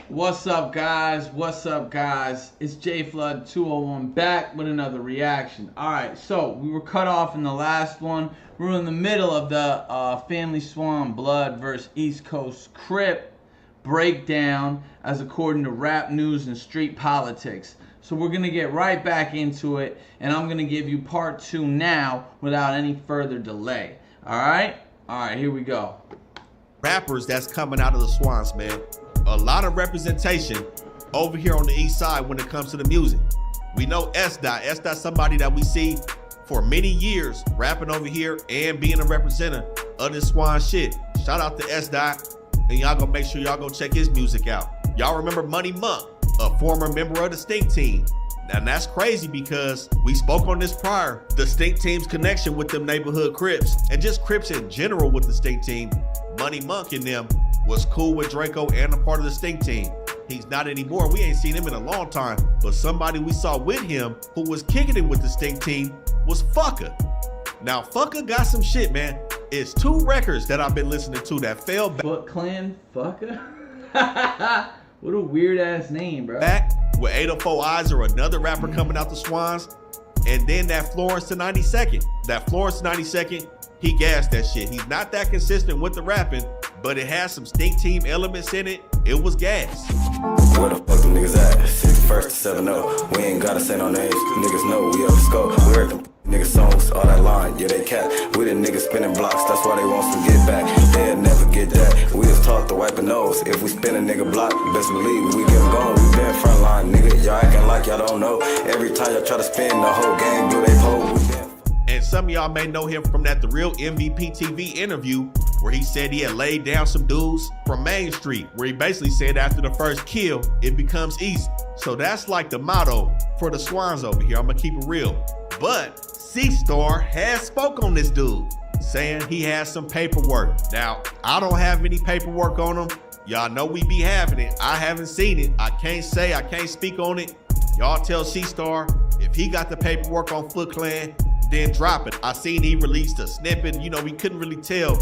What's up, guys? What's up, guys? It's JFlood201 back with another reaction. Alright, so we were cut off in the last one. We were in the middle of the Family Swan Blood versus East Coast Crip breakdown as according to rap news and street politics. So we're going to get right back into it, and I'm going to give you part 2 now without any further delay. Alright? Alright, here we go. Rappers that's coming out of the Swans, man. A lot of representation over here on the east side when it comes to the music. We know S-Dot. S-Dot's somebody that we see for many years rapping over here and being a representative of this Swan shit. Shout out to S-Dot, and y'all gonna make sure y'all go check his music out. Y'all remember Money Monk, a former member of the Stink Team. Now that's crazy because we spoke on this prior. The Stink Team's connection with them neighborhood Crips, and just Crips in general with the Stink Team. Money Monk and them was cool with Draco and a part of the Stink Team. He's not anymore. We ain't seen him in a long time. But somebody we saw with him who was kicking it with the Stink Team was Fucker. Now Fucker got some shit, man. It's 2 records that I've been listening to that fell back. Foot Clan Fucker? What a weird ass name, bro. Back with 804 Eyes or another rapper coming out the Swans. And then that Florence the 92nd. That Florence 92nd, he gassed that shit. He's not that consistent with the rapping, but it has some Stink Team elements in it. It was gas. Where the fuck them niggas at? 61st to 7-0. We ain't gotta say no names. Niggas know we up to scope. We heard them niggas songs, all that line, yeah they cat. We the niggas spinning blocks, that's why they want some get back. They'll never get that. We just taught to wipe a nose. If we spin a nigga block, best believe we get them gone. We been front line, nigga. Y'all acting like y'all don't know. Every time y'all try to spin, the whole game blew they pole. And some of y'all may know him from that The Real MVP TV interview where he said he had laid down some dudes from Main Street, where he basically said after the first kill, it becomes easy. So that's like the motto for the Swans over here. I'm gonna keep it real. But C-Star has spoke on this dude, saying he has some paperwork. Now, I don't have any paperwork on him. Y'all know we be having it. I haven't seen it. I can't speak on it. Y'all tell C-Star if he got the paperwork on Foot Clan, then drop it. I seen he released a snippet. You know, we couldn't really tell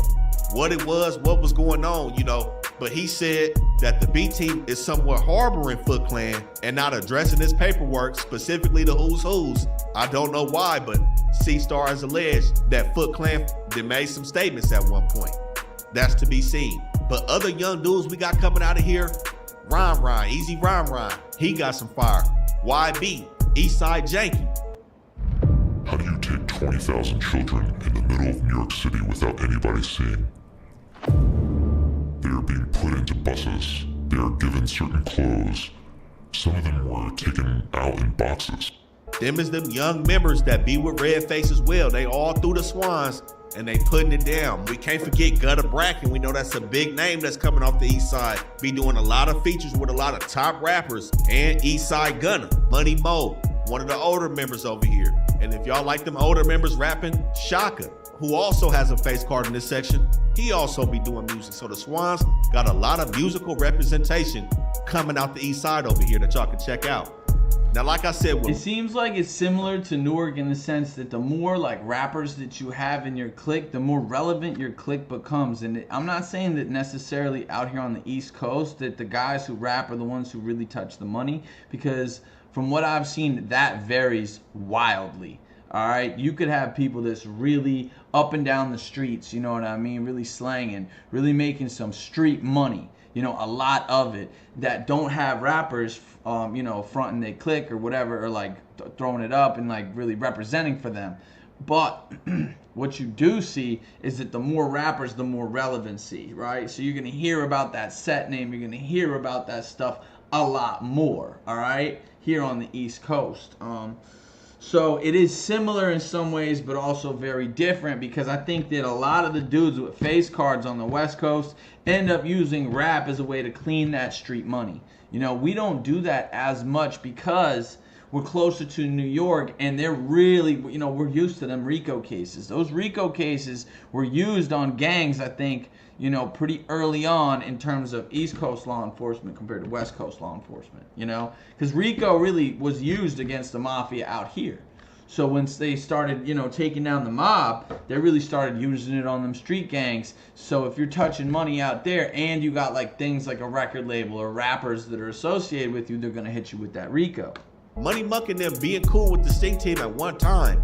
what it was, what was going on, you know. But he said that the B team is somewhat harboring Foot Clan and not addressing this paperwork, specifically the who's who's. I don't know why, but C-Star has alleged that Foot Clan they made some statements at one point. That's to be seen. But other young dudes we got coming out of here, Rhyme, Easy Rhyme, he got some fire. YB, Eastside Janky. How do you take 20,000 children in the middle of New York City without anybody seeing? They are being put into buses. They are given certain clothes. Some of them were taken out in boxes. Them is them young members that be with Redface as well. They all through the Swans and they putting it down. We can't forget Gutter Bracken. We know that's a big name that's coming off the east side. Be doing a lot of features with a lot of top rappers and East Side Gunner. Money Mo, one of the older members over here. And if y'all like them older members rapping, Shaka, who also has a face card in this section, he also be doing music. So the Swans got a lot of musical representation coming out the east side over here that y'all can check out. Now, like I said, it seems like it's similar to Newark in the sense that the more like rappers that you have in your clique, the more relevant your clique becomes. And I'm not saying that necessarily out here on the East Coast that the guys who rap are the ones who really touch the money, because from what I've seen, that varies wildly. All right, you could have people that's really up and down the streets, you know what I mean, really slanging, really making some street money, you know, a lot of it, that don't have rappers, you know, fronting their clique or whatever, or like throwing it up and like really representing for them. But what you do see is that the more rappers, the more relevancy, right? So you're gonna hear about that set name, you're gonna hear about that stuff a lot more, all right, here on the East Coast. So it is similar in some ways, but also very different, because I think that a lot of the dudes with face cards on the West Coast end up using rap as a way to clean that street money. You know, we don't do that as much because we're closer to New York, and they're really, you know, we're used to them RICO cases. Those RICO cases were used on gangs, I think, you know, pretty early on in terms of East Coast law enforcement compared to West Coast law enforcement, you know, because RICO really was used against the mafia out here. So once they started, you know, taking down the mob, they really started using it on them street gangs. So if you're touching money out there and you got like things like a record label or rappers that are associated with you, they're gonna hit you with that RICO. Money Muck and them being cool with the Stink Team at one time.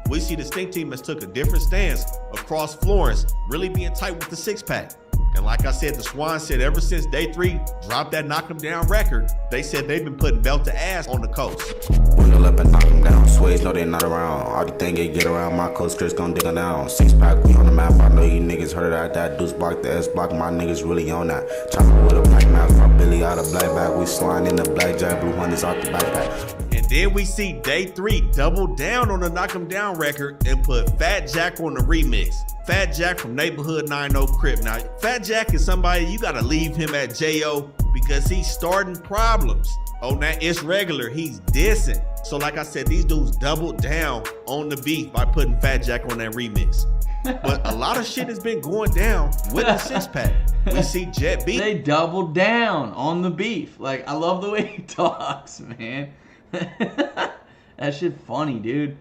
We see the Stink Team has took a different stance across Florence, really being tight with the six-pack. And like I said, the Swan said ever since Day 3 dropped that Knock 'em Down record, they said they've been putting belt to ass on the coast. Window up and knock 'em down. Sways know they not around. All the thing they get around my coast, Crips gon' dig 'em down. Six-pack, we on the map. I know you niggas heard of that. Deuce block, the S block, my niggas really on that. Chopping with a black mask, my Billy out of black bag. We sliding in the blackjack, blue hunters out the backpack. And then we see Day 3 double down on the Knock 'em Down record and put Fat Jack on the remix. Fat Jack from Neighborhood 90 Crip. Now, Fat Jack is somebody you gotta leave him at J.O. because he's starting problems. On that It's Regular, he's dissing. So like I said, these dudes doubled down on the beef by putting Fat Jack on that remix. But a lot of shit has been going down with the six-pack. We see Jet B. They doubled down on the beef. Like, I love the way he talks, man. That shit funny, dude.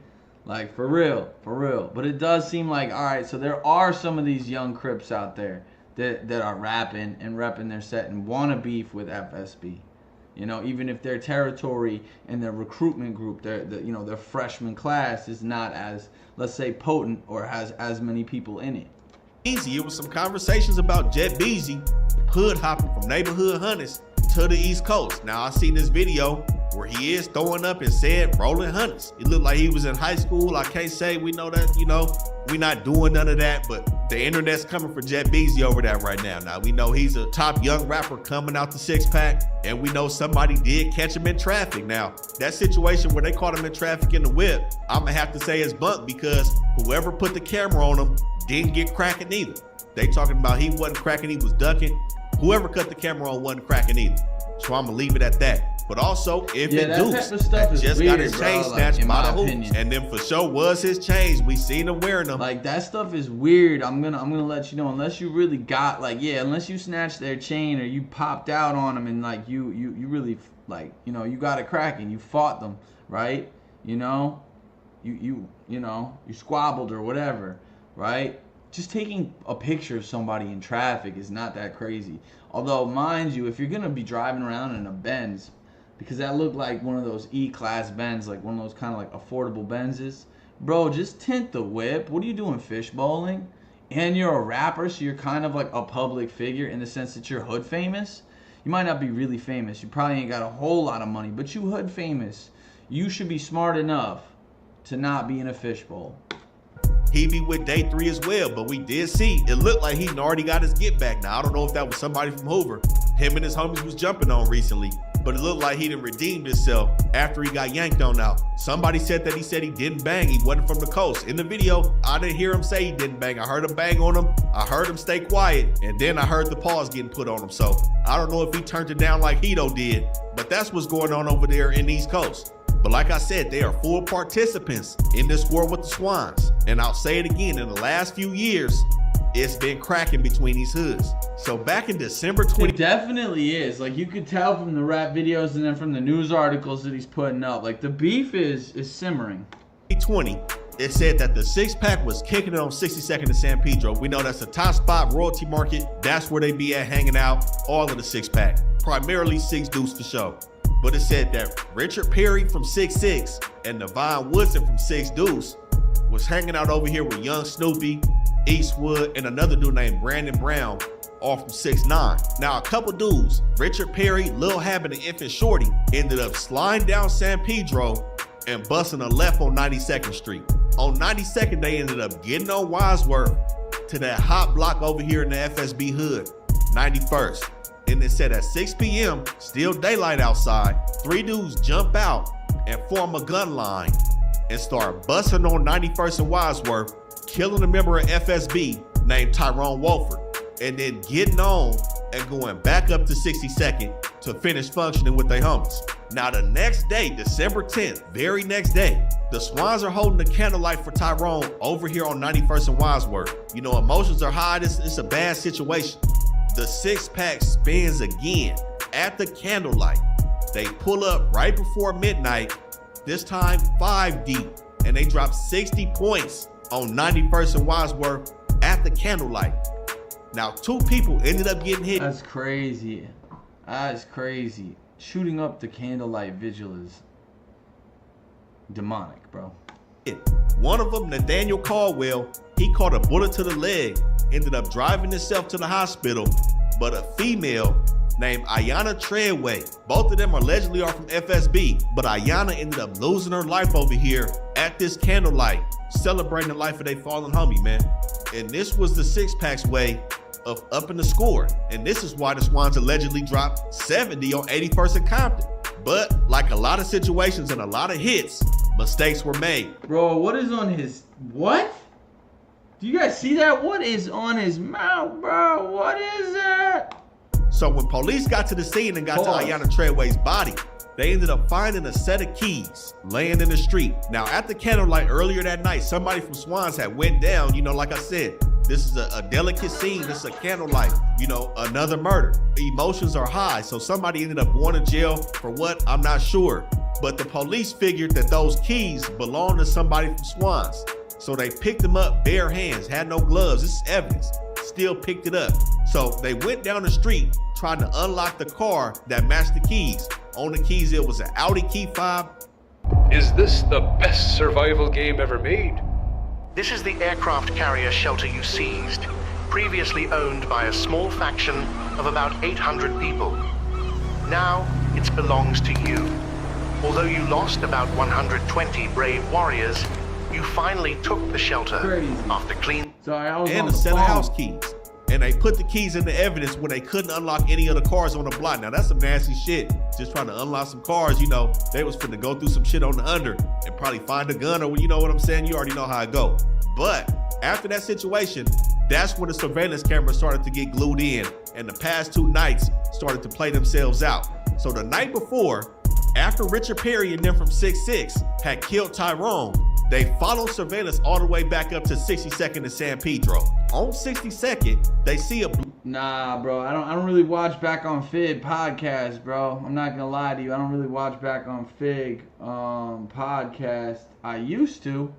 Like, for real, for real. But it does seem like, all right, so there are some of these young Crips out there that are rapping and repping their set and want to beef with FSB. You know, even if their territory and their recruitment group, their freshman class is not as, let's say, potent or has as many people in it. It was some conversations about Jet Beezy hood hopping from neighborhood hunters to the East Coast. Now I seen this video where he is throwing up and said rolling hunters. It looked like he was in high school. I can't say we know that, you know, we not doing none of that, but the internet's coming for Jet Beezy over that right now. Now we know he's a top young rapper coming out the six-pack, and we know somebody did catch him in traffic. Now that situation where they caught him in traffic in the whip, I'm gonna have to say it's bunk because whoever put the camera on him didn't get cracking either. They talking about he wasn't cracking, he was ducking. Whoever cut the camera on wasn't cracking either. So I'm gonna leave it at that. But also, if it Deuce that just got his chain snatched by the hoops, and then for sure was his chains. We seen him wearing them. Like, that stuff is weird. I'm gonna let you know, unless you really got, like, yeah, unless you snatched their chain or you popped out on them and like you really, like, you know, you got it cracking, you fought them, right? You know, you squabbled or whatever, right? Just taking a picture of somebody in traffic is not that crazy. Although, mind you, if you're gonna be driving around in a Benz, because that looked like one of those E-Class Benz, like one of those kind of like affordable Benzes. Bro, just tint the whip. What are you doing, fish bowling? And you're a rapper, so you're kind of like a public figure in the sense that you're hood famous. You might not be really famous. You probably ain't got a whole lot of money, but you hood famous. You should be smart enough to not be in a fishbowl. He be with Day 3 as well, but we did see it looked like he already got his get back. Now I don't know if that was somebody from Hoover him and his homies was jumping on recently, but it looked like he done redeemed himself after he got yanked on out. Somebody said that he said he didn't bang, he wasn't from the coast. In the video, I didn't hear him say he didn't bang. I heard him bang on him, I heard him stay quiet, and then I heard the pause getting put on him. So I don't know if he turned it down like Hito did, but that's what's going on over there in the East Coast. But like I said, they are full participants in this war with the Swans. And I'll say it again, in the last few years, it's been cracking between these hoods. So back in December 20... It definitely is. Like, you could tell from the rap videos and then from the news articles that he's putting up. Like, the beef is simmering. 2020, it said that the six-pack was kicking it on 62nd and San Pedro. We know that's the top spot, royalty market. That's where they be at hanging out, all of the six-pack. Primarily 6 Deuce for show. But it said that Richard Perry from 6'6" and Devon Woodson from 6 Deuce was hanging out over here with Young Snoopy, Eastwood, and another dude named Brandon Brown, all from 6'9". Now, a couple dudes, Richard Perry, Lil Habit, and Infant Shorty, ended up sliding down San Pedro and busting a left on 92nd Street. On 92nd, they ended up getting on Wadsworth to that hot block over here in the FSB hood, 91st. And it said at 6 p.m., still daylight outside, 3 dudes jump out and form a gun line and start busting on 91st and Wadsworth, killing a member of FSB named Tyrone Wolford, and then getting on and going back up to 62nd to finish functioning with their homies. Now the next day, December 10th, very next day, the Swans are holding the candlelight for Tyrone over here on 91st and Wadsworth. You know, emotions are high, it's a bad situation. The six-pack spins again at the candlelight. They pull up right before midnight, this time 5 deep, and they dropped 60 points on 91st and Wadsworth at the Candlelight. Now, 2 people ended up getting hit. That's crazy. That's crazy. Shooting up the Candlelight Vigil is demonic, bro. One of them, Nathaniel Caldwell, he caught a bullet to the leg, ended up driving himself to the hospital, but a female named Ayanna Treadway, both of them allegedly are from FSB, but Ayanna ended up losing her life over here at this Candlelight, celebrating the life of their fallen homie, man. And this was the Six Pack's way of upping the score. And this is why the Swans allegedly dropped 70 on 81st and Compton. But like a lot of situations and a lot of hits, mistakes were made. Bro, what is on his, what? Do you guys see that? What is on his mouth, bro? What is that? So when police got to the scene and got to Ayanna Treadway's body, they ended up finding a set of keys laying in the street. Now at the Candlelight earlier that night, somebody from Swans had went down, you know, like I said, this is a delicate scene, this is a Candlelight, you know, another murder. Emotions are high, so somebody ended up going to jail for what, I'm not sure. But the police figured that those keys belonged to somebody from Swans. So they picked them up bare hands, had no gloves, this is evidence, still picked it up. So they went down the street trying to unlock the car that matched the keys. On the keys, it was an Audi Key 5. Is this the best survival game ever made? This is the aircraft carrier shelter you seized, previously owned by a small faction of about 800 people. Now, it belongs to you. Although you lost about 120 brave warriors, you finally took the shelter after clean. Sorry, I was and on a the set of phone. house keys. And they put the keys in the evidence when they couldn't unlock any of the cars on the block. Now that's some nasty shit. Just trying to unlock some cars, you know, they was finna go through some shit on the under and probably find a gun, or you know what I'm saying? You already know how it go. But after that situation, that's when the surveillance cameras started to get glued in, and the past 2 nights started to play themselves out. So the night before, after Richard Perry and them from 6-6 had killed Tyrone, they followed surveillance all the way back up to 62nd and San Pedro. On 62nd, they see a Nah, bro, I don't really watch Back on Fig podcast, bro. I'm not gonna lie to you. I don't really watch Back on Fig podcast. I used to,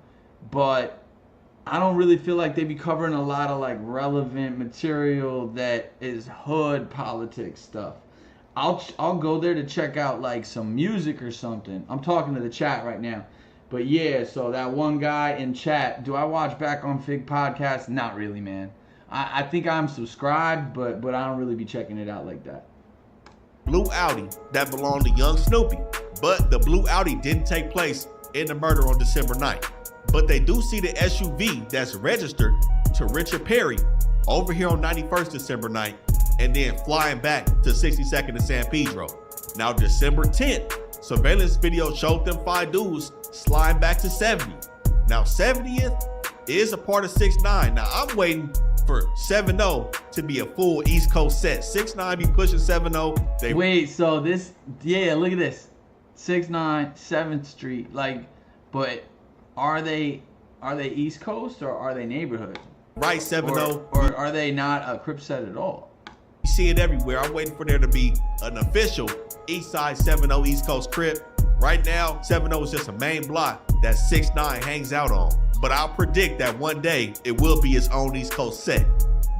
but I don't really feel like they be covering a lot of like relevant material that is hood politics stuff. I'll go there to check out like some music or something. I'm talking to the chat right now. But yeah, so that one guy in chat, do I watch Back on Fig podcast? Not really, man. I think I'm subscribed, but I don't really be checking it out like that. blue Audi that belonged to young Snoopy. But the blue Audi didn't take place in the murder on December 9th. But they do see the SUV that's registered to Richard Perry over here on 91st December 9th, and then flying back to 62nd and San Pedro. Now December 10th, surveillance video showed them 5 dudes sliding back to 70. Now 70th is a part of 6-9. Now I'm waiting for 7-0 to be a full East Coast set. 6-9 be pushing 7-0. Wait, so this, yeah, look at this. 6-9, 7th Street. Like, but are they East Coast or are they neighborhood? Right, 7-0. Or are they not a Crips set at all? You see it everywhere. I'm waiting for there to be an official East Side 7-0 East Coast Crip. Right now, 7-0 is just a main block that 6-9 hangs out on. But I'll predict that one day it will be its own East Coast set.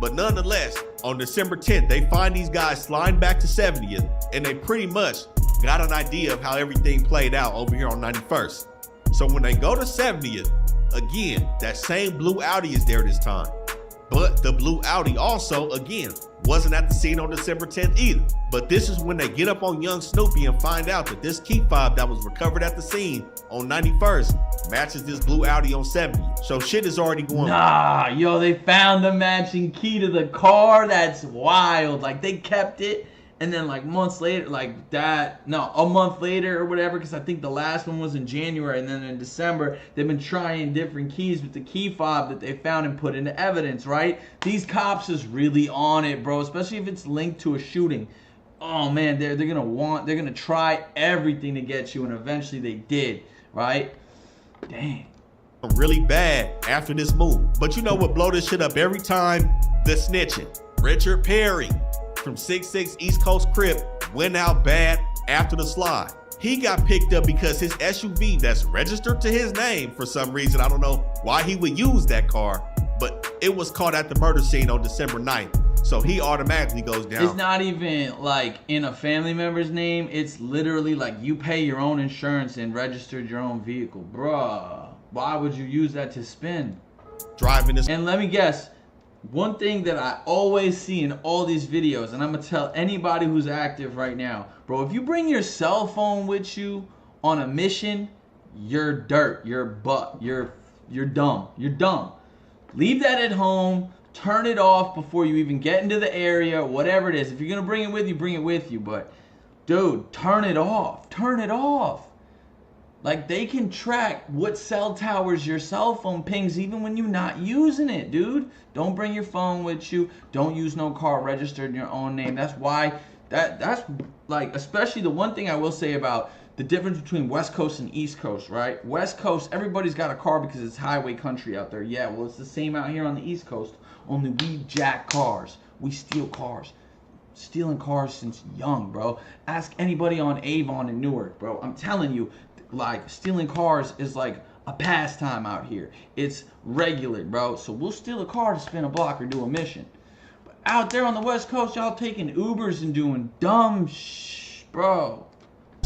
But nonetheless, on December 10th, they find these guys sliding back to 70th, and they pretty much got an idea of how everything played out over here on 91st. So when they go to 70th, again, that same blue Audi is there this time. But the blue Audi also, again, wasn't at the scene on December 10th either. But this is when they get up on young Snoopy and find out that this key fob that was recovered at the scene on 91st matches this blue Audi on 70th. So shit is already going on. Nah, yo, they found the matching key to the car. That's wild. Like, they kept it. And then like months later, like that, no, a month later or whatever, because I think the last one was in January, and then in December, they've been trying different keys with the key fob that they found and put into evidence, right? These cops is really on it, bro, especially if it's linked to a shooting. Oh man, they're gonna try everything to get you, and eventually they did, right? Dang. Really bad after this move. But you know what blow this shit up every time? The snitching. Richard Perry from 6-6 East Coast Crip went out bad after the slide. He got picked up because his SUV that's registered to his name for some reason, I don't know why he would use that car, but it was caught at the murder scene on December 9th. So he automatically goes down. It's not even like in a family member's name. It's literally like you pay your own insurance and registered your own vehicle. Bruh, why would you use that to spin? Driving this. And let me guess, one thing that I always see in all these videos, and I'm going to tell anybody who's active right now, bro, if you bring your cell phone with you on a mission, you're dirt, you're butt, you're dumb, you're dumb. Leave that at home, turn it off before you even get into the area, whatever it is. If you're going to bring it with you, bring it with you, but dude, turn it off, turn it off. Like, they can track what cell towers your cell phone pings even when you're not using it, dude. Don't bring your phone with you. Don't use no car registered in your own name. That's why, that's like, especially the one thing I will say about the difference between West Coast and East Coast, right? West Coast, everybody's got a car because it's highway country out there. Yeah, well, it's the same out here on the East Coast. Only we jack cars. We steal cars. Stealing cars since young, bro. Ask anybody on Avon in Newark, bro. I'm telling you, like, stealing cars is like a pastime out here. It's regular, bro. So we'll steal a car to spin a block or do a mission. But out there on the West Coast, y'all taking Ubers and doing dumb bro.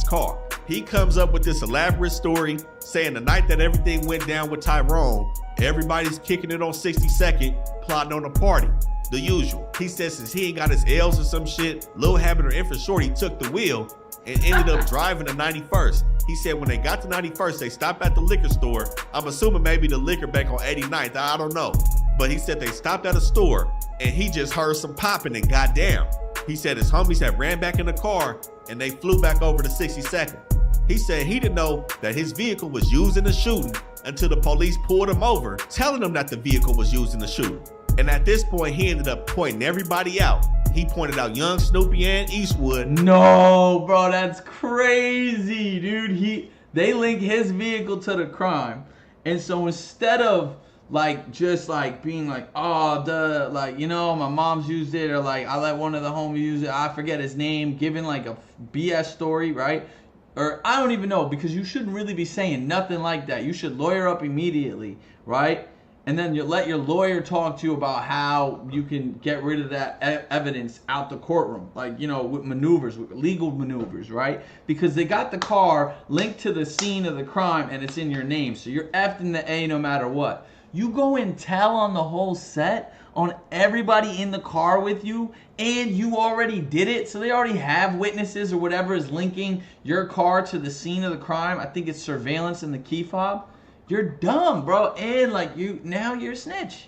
Car. He comes up with this elaborate story saying the night that everything went down with Tyrone, everybody's kicking it on 62nd, plotting on a party. The usual. He says since he ain't got his L's or some shit, Lil Habit or Infant Shorty took the wheel and ended up driving to 91st. He said when they got to 91st, they stopped at the liquor store. I'm assuming maybe the liquor bank on 89th, I don't know. But he said they stopped at a store and he just heard some popping and got down. He said his homies had ran back in the car and they flew back over to 62nd. He said he didn't know that his vehicle was used in the shooting until the police pulled him over, telling him that the vehicle was used in the shooting. And at this point, he ended up pointing everybody out. He pointed out Young, Snoopy, and Eastwood. No, bro, that's crazy, dude. They link his vehicle to the crime. And so instead of like just like being like, oh, like, you know, my mom's used it, or like I let one of the homies use it, I forget his name, giving like a BS story, right? Or I don't even know, because you shouldn't really be saying nothing like that. You should lawyer up immediately, right? And then you let your lawyer talk to you about how you can get rid of that evidence out the courtroom. Like, you know, with maneuvers, with legal maneuvers, right? Because they got the car linked to the scene of the crime and it's in your name. So you're effed in the A no matter what. You go and tell on the whole set, on everybody in the car with you, and you already did it. So they already have witnesses or whatever is linking your car to the scene of the crime. I think it's surveillance in the key fob. You're dumb, bro. And like now you're a snitch.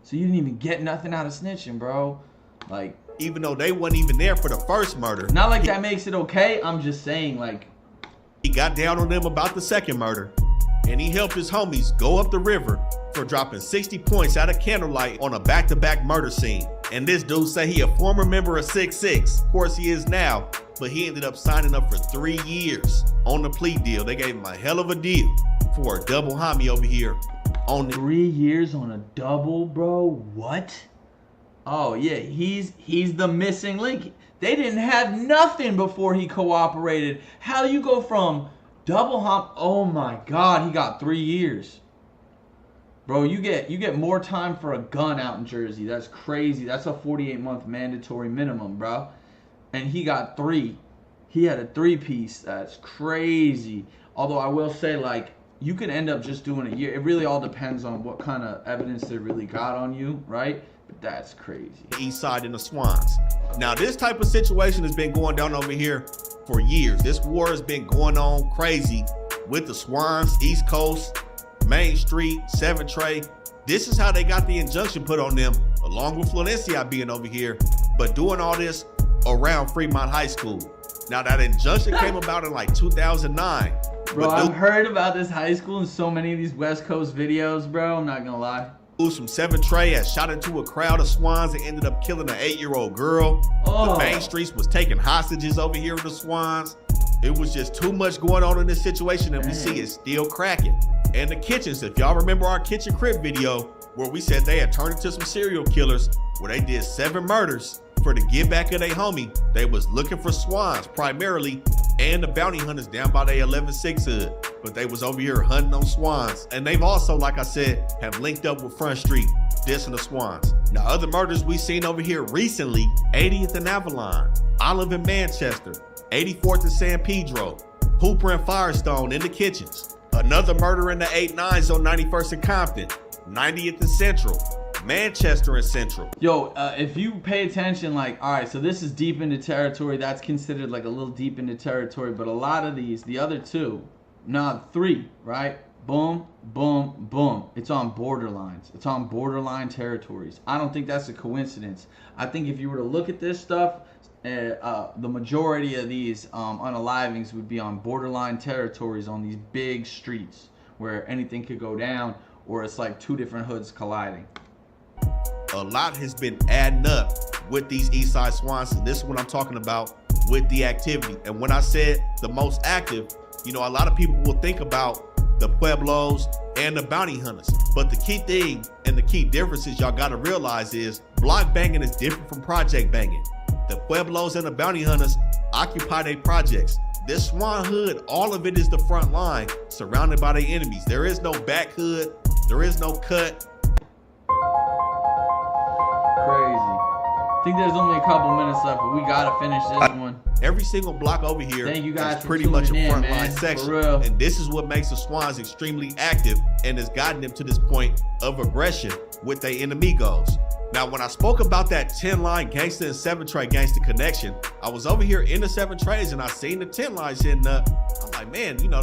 So you didn't even get nothing out of snitching, bro. Like, even though they weren't even there for the first murder. Not like that makes it okay. I'm just saying, like, he got down on them about the second murder, and he helped his homies go up the river for dropping 60 points out of Candlelight on a back-to-back murder scene. And this dude say he a former member of 6'6". Of course he is now, but he ended up signing up for 3 years on the plea deal. They gave him a hell of a deal for a double homie over here. On 3 years on a double, bro? What? Oh yeah, he's the missing link. They didn't have nothing before he cooperated. How do you go from double hom? Oh my God, he got 3 years. Bro, you get more time for a gun out in Jersey. That's crazy. That's a 48-month mandatory minimum, bro. And he got 3. He had a 3-piece. That's crazy. Although I will say, like, you could end up just doing a year. It really all depends on what kind of evidence they really got on you, right? But that's crazy. East Side and the Swans. Now, this type of situation has been going down over here for years. This war has been going on crazy with the Swans, East Coast, Main Street, 7 Trey. This is how they got the injunction put on them, along with Florencia being over here, but doing all this around Fremont High School. Now, that injunction came about in like 2009. Bro, I've heard about this high school in so many of these West Coast videos, bro. I'm not gonna lie. Dudes from 7 Trey had shot into a crowd of Swans and ended up killing an 8-year-old girl. Oh. The Main Streets was taking hostages over here with the Swans. It was just too much going on in this situation, and we see it still cracking. And the kitchens, if y'all remember our kitchen Crip video, where we said they had turned into some serial killers, where they did 7 murders for the get back of their homie. They was looking for Swans, primarily and the bounty hunters down by their 11-6 hood. But they was over here hunting on Swans. And they've also, like I said, have linked up with Front Street, dissing the Swans. Now, other murders we seen over here recently, 80th and Avalon, Olive in Manchester, 84th and San Pedro, Hooper and Firestone in the Kitchens. Another murder in the 8-9s on 91st and Compton, 90th and Central, Manchester and Central. Yo, if you pay attention, like, all right, so this is deep into territory. That's considered like a little deep into territory. But a lot of these, the other two, three, right? Boom, boom, boom. It's on borderlines. It's on borderline territories. I don't think that's a coincidence. I think if you were to look at this stuff, the majority of these unalivings would be on borderline territories on these big streets where anything could go down, or it's like two different hoods colliding. A lot has been adding up with these Eastside Swans, and this is what I'm talking about with the activity. And when I said the most active, you know, a lot of people will think about the Pueblos and the bounty hunters. But the key thing and the key differences y'all gotta realize is block banging is different from project banging. The Pueblos and the bounty hunters occupy their projects. This Swan hood, all of it is the front line, surrounded by their enemies. There is no back hood, there is no cut. Crazy. I think there's only a couple minutes left, but we gotta finish this one. Every single block over here Thank you guys is for pretty much a tuning in, frontline man. section. For real. And this is what makes the Swans extremely active and has gotten them to this point of aggression with their enemigos. Now, when I spoke about that 10-line gangster and 7-tray gangster connection, I was over here in the 7 trays and I seen the 10 lines hitting up. I'm like, man, you know,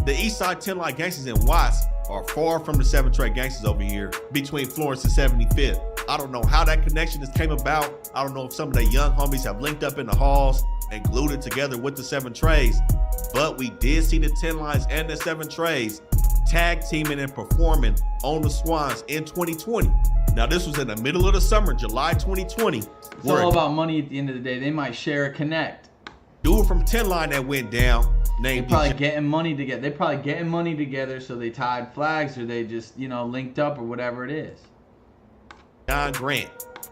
the Eastside 10-line gangsters in Watts are far from the 7-tray gangsters over here between Florence and 75th. I don't know how that connection has came about. I don't know if some of the young homies have linked up in the halls and glued it together with the 7 trays, but we did see the 10 lines and the 7 trays tag teaming and performing on the Swans in 2020. Now, this was in the middle of the summer, July 2020. It's all about money at the end of the day. They might share a connect. Dude from 10 line that went down named They probably getting money together. They probably getting money together, so they tied flags, or they just, you know, linked up, or whatever it is. John Grant,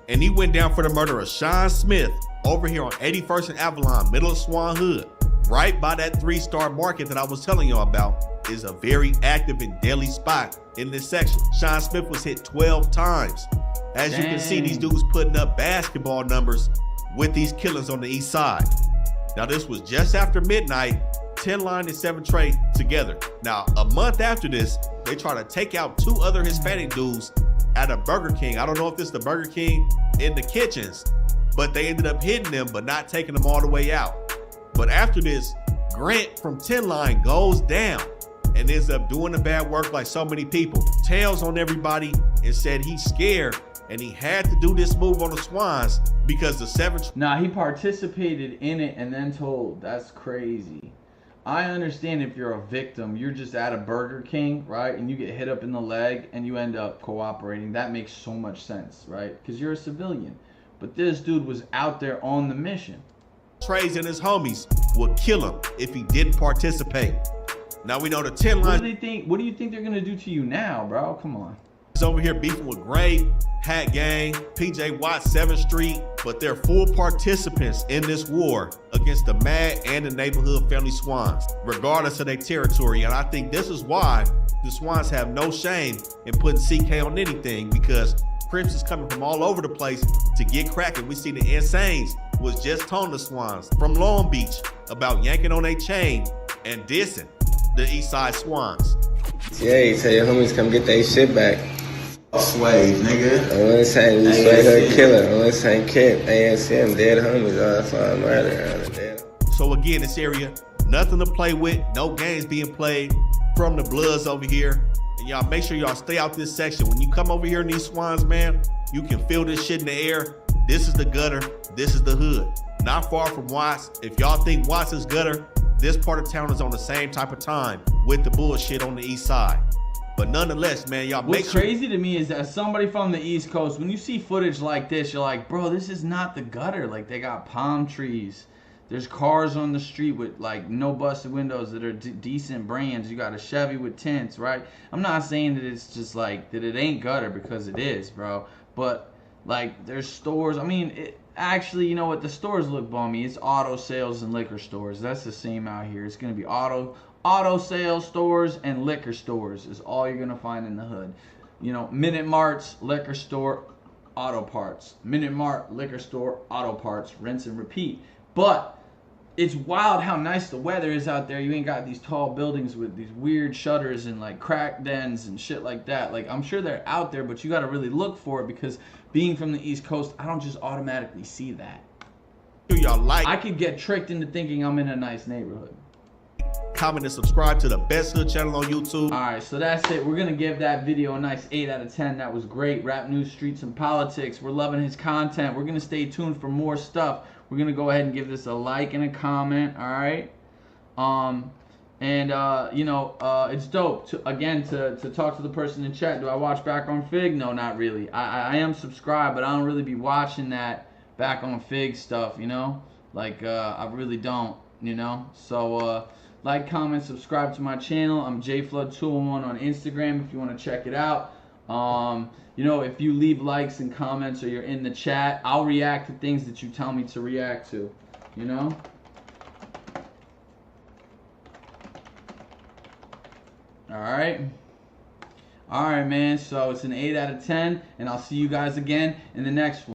and he went down for the murder of Sean Smith over here on 81st and Avalon, middle of Swan Hood, right by that 3-star market that I was telling y'all about. Is a very active and deadly spot in this section. Sean Smith was hit 12 times. As you can see, these dudes putting up basketball numbers with these killings on the east side. Now, this was just after midnight, 10 line and 7 tray together. Now, a month after this, they try to take out 2 other Hispanic dudes at a Burger King. I don't know if it's the Burger King in the Kitchens, but they ended up hitting them, but not taking them all the way out. But after this, Grant from 10 line goes down and ends up doing the bad work like so many people. Tails on everybody and said he's scared and he had to do this move on the Swans because the 7. Nah, he participated in it and then told. That's crazy. I understand if you're a victim, you're just at a Burger King, right? And you get hit up in the leg and you end up cooperating. That makes so much sense, right? Because you're a civilian. But this dude was out there on the mission. Trays and his homies would kill him if he didn't participate. Now we know the 10 line. What do you think they're gonna do to you now, bro? Come on. Is over here beefing with Gray, Hat Gang, PJ Watts, 7th Street, but they're full participants in this war against the Mad and the neighborhood family Swans, regardless of their territory. And I think this is why the Swans have no shame in putting CK on anything, because Crips is coming from all over the place to get cracking. We see the Insanes was just telling the Swans from Long Beach about yanking on their chain and dissing the Eastside Swans. Yeah, you tell your homies come get their shit back. Sway, nigga. I want to say we Sway her killer. I want to say Kip, ASM, dead homies, that's why I'm murder. So again, this area, nothing to play with, no games being played from the Bloods over here. And y'all make sure y'all stay out this section. When you come over here in these Swans, man, you can feel this shit in the air. This is the gutter, this is the hood. Not far from Watts. If y'all think Watts is gutter, this part of town is on the same type of time with the bullshit on the east side. But nonetheless, man, y'all make What's crazy to me is that somebody from the East Coast, when you see footage like this, you're like, bro, this is not the gutter. Like, they got palm trees. There's cars on the street with, like, no busted windows that are decent brands. You got a Chevy with tints, right? I'm not saying that it's just, like, that it ain't gutter, because it is, bro. But, like, there's stores. I mean, Actually, you know what? The stores look bummy. It's auto sales and liquor stores. That's the same out here. It's gonna be auto sales stores and liquor stores is all you're gonna find in the hood. You know, Minute Marts, liquor store, auto parts. Minute Mart, liquor store, auto parts. Rinse and repeat. But it's wild how nice the weather is out there. You ain't got these tall buildings with these weird shutters and like crack dens and shit like that. Like, I'm sure they're out there, but you got to really look for it, because being from the East Coast, I don't just automatically see that. Y'all like, I could get tricked into thinking I'm in a nice neighborhood. comment, and subscribe to the best hood channel on YouTube. Alright, so that's it. We're going to give that video a nice 8 out of 10. That was great. Rap news, streets, and politics. We're loving his content. We're going to stay tuned for more stuff. We're going to go ahead and give this a like and a comment, alright? You know, it's dope to talk to the person in chat. Do I watch Back on Fig? No, not really. I am subscribed, but I don't really be watching that Back on Fig stuff, you know? Like, I really don't, you know? So, like, comment, subscribe to my channel. I'm JFlood201 on Instagram if you want to check it out. You know, if you leave likes and comments or you're in the chat, I'll react to things that you tell me to react to, you know? Alright, man, so it's an 8 out of 10, and I'll see you guys again in the next one.